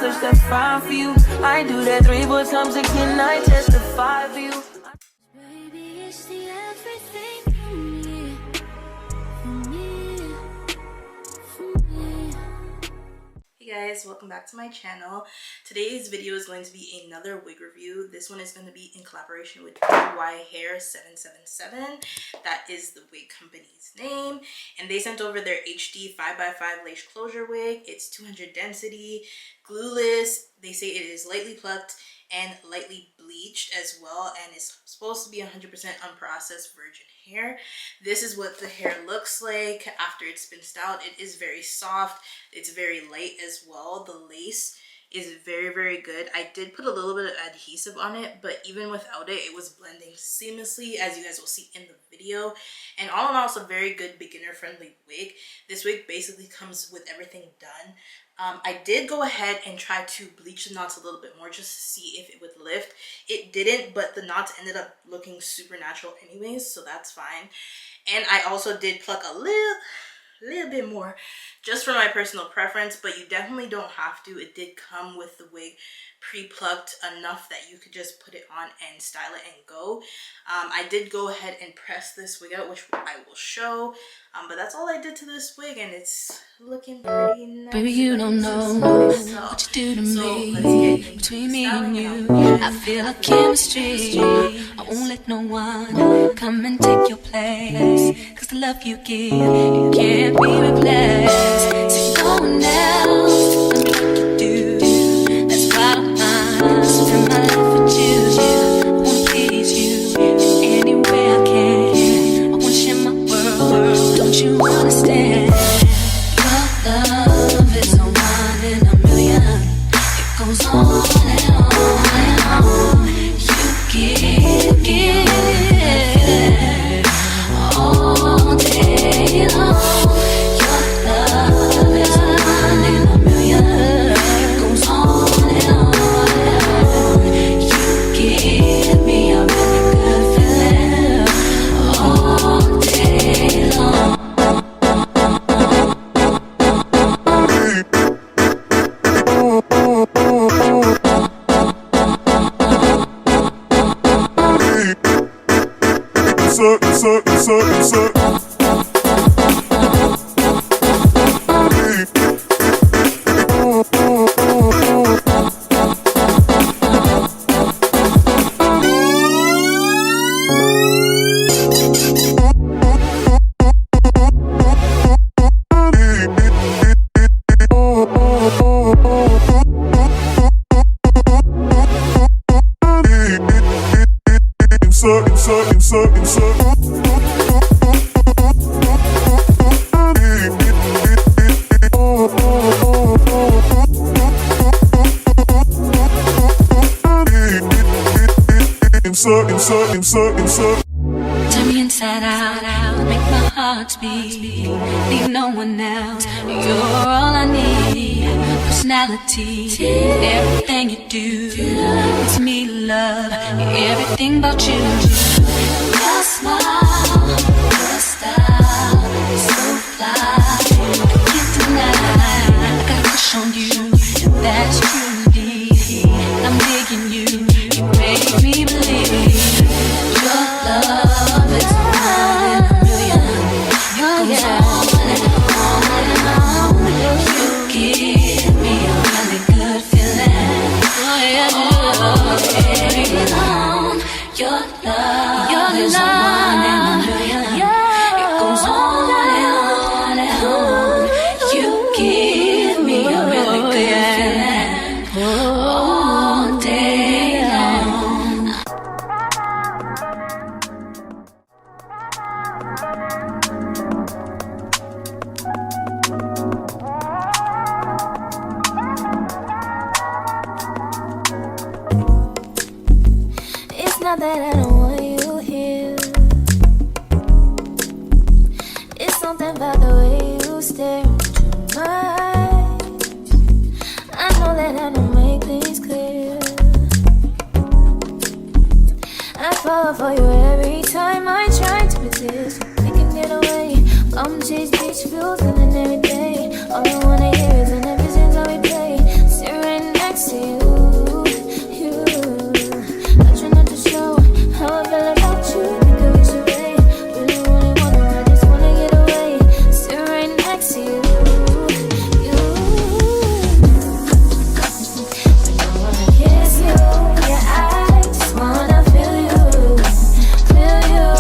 cause that's fine for you. I do that 3, 4 times again, I testify for you. Baby, it's the everything for me, for me, for me. Hey guys, welcome back to my channel. Today's video is going to be another wig review. This one is going to be in collaboration with DYHAIR777. That is the wig company's name, and they sent over their HD 5x5 lace closure wig. It's 200 density, glueless. They say it is lightly plucked and lightly bleached as well, and it's supposed to be 100% unprocessed virgin hair. This is what the hair looks like after it's been styled. It is very soft, it's very light as well. The lace is very, very good. I did put a little bit of adhesive on it, but even without it, it was blending seamlessly, as you guys will see in the video. And all in all, it's a very good beginner friendly wig. This wig basically comes with everything done. I did go ahead and try to bleach the knots a little bit more just to see if it would lift. It didn't, but the knots ended up looking super natural anyways, so that's fine. And I also did pluck a little bit more just for my personal preference, but you definitely don't have to. It did come with the wig pre-plucked enough that you could just put it on and style it and go. I did go ahead and press this wig out, which I will show, but that's all I did to this wig, and it's looking pretty nice. Baby, you don't know what you do to me. Between me and you, I feel a chemistry. I won't let no one come and take your place, cause the love you give, it can't be replaced. So no one else tell me what to do. That's why I spend my life with you. I wanna please you in any way I can. I wanna share my world, don't you understand? Your love is a one in a million. It goes on and on and on. You give all day long. Your love is a one in a million. It goes on and on and on. You give me a really good feeling all day long. Turn me inside out, make my heart beat. Leave no one else, you're all I need. Personality, everything you do, it's me love, everything about you. Your smile, your style, so fly, I can't deny. I got a crush on you, and that's truly. I'm digging you, you make me believe. Your love is one in a million. It goes on and on and on. You give me a really good feeling. All day long. Your love is one in a million. It goes on and on and on. You give me a really good feeling all day long. It's not that I don't want you here. It's something about the way you stare into my eyes. I know that I don't make things clear. I fall for you every time I try to resist. We can get away. I'm chase beach views and every day. All I wanna hear is an ever since I replay. Staring next to you. I try not to show how I feel about you. Think I wish away. Really wanna, I just wanna get away. Sit right next to you. I wanna kiss you. Yeah, I just wanna feel you. Feel you.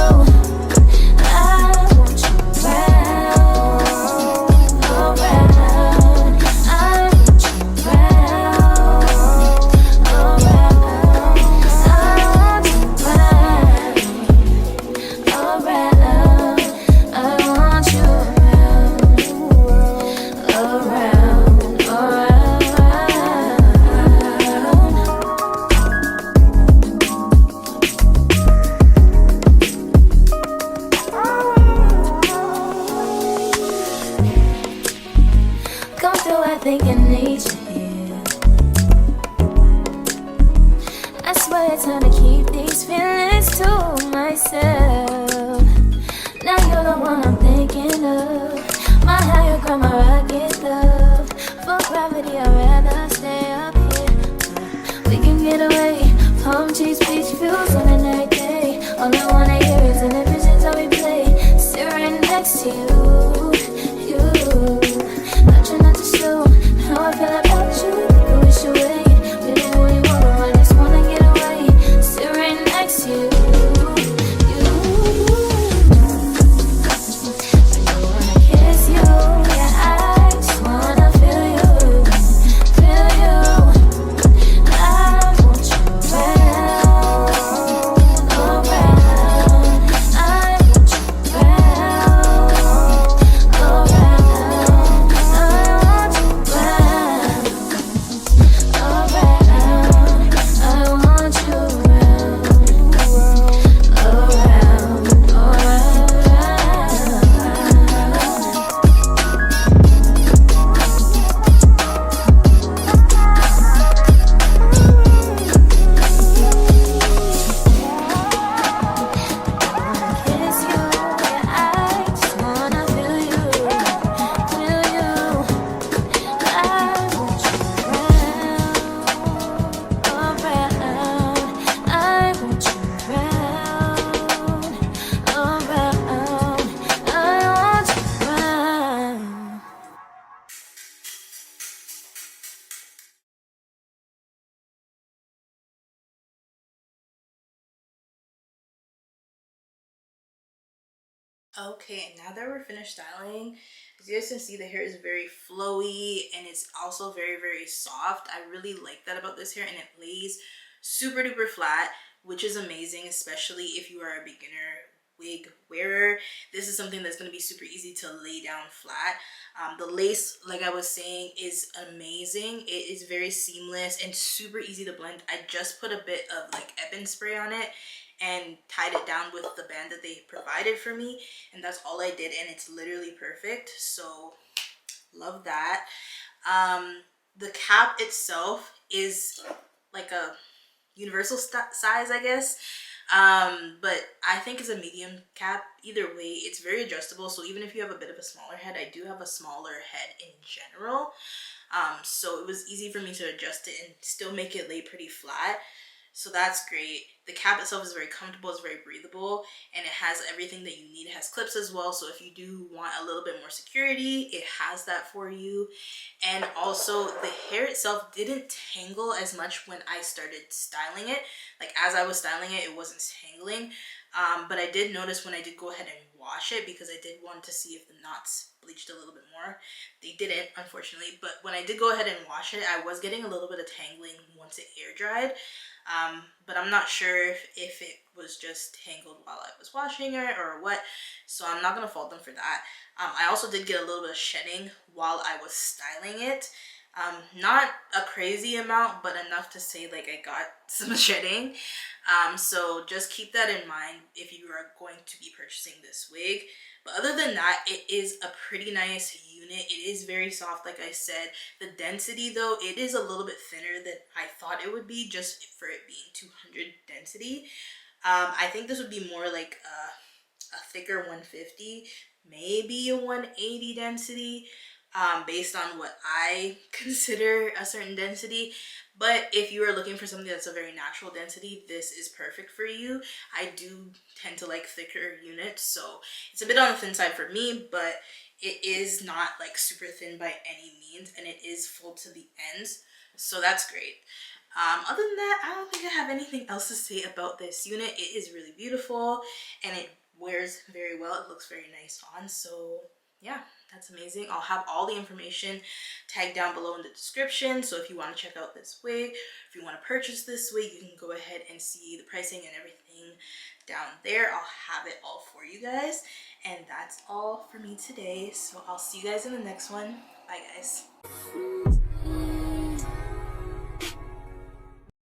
I want you around, around. I want you around, around. I want you around, around. I want you around, around, come through, I think I need you here. I swear it's time to keep these feelings to myself. Now you're the one I'm thinking of. My higher ground, my rocket love. For gravity, I'd rather stay up here. We can get away. Palm trees, beach views on a night day. All I wanna hear is in the visions that we play. Sit right next to you. I try not to show how I feel about you. Think I wish away. Really wanna, I just wanna get away. Sit right next to you. I wanna kiss you. Yeah, I just wanna feel you. Feel you. I want you around, around. I want you around, around. I want you around, around. I want you around, kiss you. Yeah, I just wanna feel you, feel you. I want you around, around. I want you around, around. I want you around. Okay, now that we're finished styling, as you guys can see, the hair is very flowy and it's also very soft. I really like that about this hair, and it lays super duper flat, which is amazing, especially if you are a beginner wig wearer. This is something that's going to be super easy to lay down flat. The lace, like I was saying, is amazing. It is very seamless and super easy to blend. I just put a bit of like Ebin spray on it and tied it down with the band that they provided for me, and that's all I did, and it's literally perfect. So love that. The cap itself is like a universal size, I guess, but I think it's a medium cap. Either way, it's very adjustable, so even if you have a bit of a smaller head, I do have a smaller head in general, so it was easy for me to adjust it and still make it lay pretty flat. So that's great. The cap itself is very comfortable, it's very breathable, and it has everything that you need. It has clips as well, so if you do want a little bit more security, it has that for you. And also, the hair itself didn't tangle as much when I started styling it. Like, as I was styling it, it wasn't tangling. But I did notice when I did go ahead and wash it, because I did want to see if the knots bleached a little bit more. They didn't, unfortunately, but when I did go ahead and wash it, I was getting a little bit of tangling once it air dried. But I'm not sure if it was just tangled while I was washing it or what, so I'm not gonna fault them for that. I also did get a little bit of shedding while I was styling it. Not a crazy amount, but enough to say like I got some shedding. So just keep that in mind if you are going to be purchasing this wig. But other than that, it is a pretty nice unit. It is very soft, like I said. The density, though, it is a little bit thinner than I thought it would be, just for it being 200 density. I think this would be more like a thicker 150, maybe a 180 density. based on what I consider a certain density. But if you are looking for something that's a very natural density, this is perfect for you. I do tend to like thicker units, so it's a bit on the thin side for me, but it is not like super thin by any means, and it is full to the ends, so that's great. Other than that, I don't think I have anything else to say about this unit. It is really beautiful and it wears very well. It looks very nice on, so yeah, that's amazing. I'll have all the information tagged down below in the description, so if you want to check out this wig, if you want to purchase this wig, you can go ahead and see the pricing and everything down there. I'll have it all for you guys, and that's all for me today, so I'll see you guys in the next one. Bye guys.